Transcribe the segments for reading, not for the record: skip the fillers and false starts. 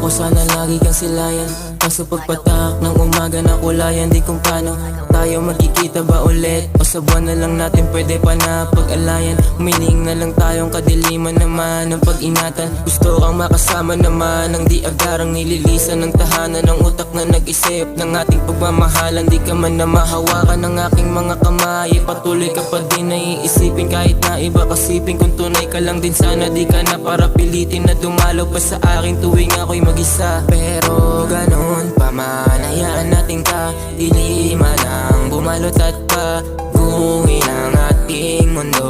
ko sana lagi kang silayan, kaso pagpatak ng umaga na kulayan. Di kung paano tayo magkikita ba ulit, o sa buwan na lang natin pwede pa na pag-alayan. Humiling na lang tayong kadiliman naman ng pag-ingatan. Gusto kang makasama naman, ang di agarang nililisan ng tahanan ng utak na nag-isip ng ating pagmamahalan. Di ka man na mahawakan ng aking mga kamay, patuloy ka pa din na iisipin kahit na iba kasipin. Kung tunay ka lang din sana, di ka na para pilitin na dumalaw pa sa akin tuwing ako'y mag-isa. Pero ganon pa man, hayaan natin ka diliman ang bumalot at paguhin ang ating mundo.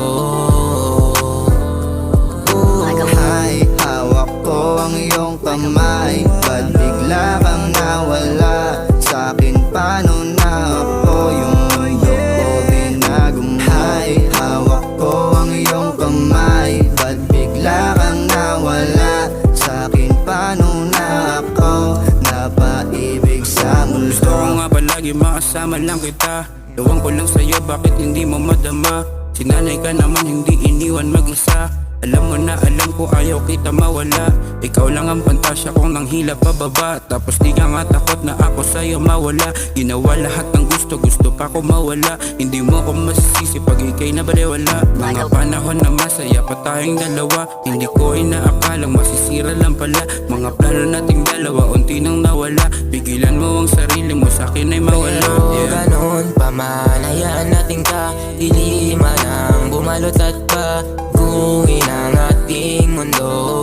Ay, hawak ko ang iyong kamay, ba't bigla kang nawala sa'kin? Paano na ako yung mundo ko binagumay? Hawak ko ang iyong kamay, ba't bigla kang nawala sa'kin? Paano na ako napaibig sa mundo? Gusto ko nga palagi makasama lang kita, ewan ko lang sa'yo bakit hindi mo madama. Sinanay ka naman hindi iniwan mag-isa, alam mo na alam ko ayaw kita mawala. Ikaw lang ang pantasya kong nanghila pababa, tapos di ka nga takot na ako sa'yo mawala. Ginawa lahat ng gusto pa ko mawala, hindi mo ko masisisi pag ika'y nabaliwala. Mga panahon na masaya pa tayong dalawa, hindi ko inaakalang masisira lang pala. Mga plano nating dalawa unti nang nawala, pigilan mo ang sarili mo sa'kin ay mawala. Pero ganon pa man, hayaan natin ka diliman ang bumalot at paguhin ang ating mundo.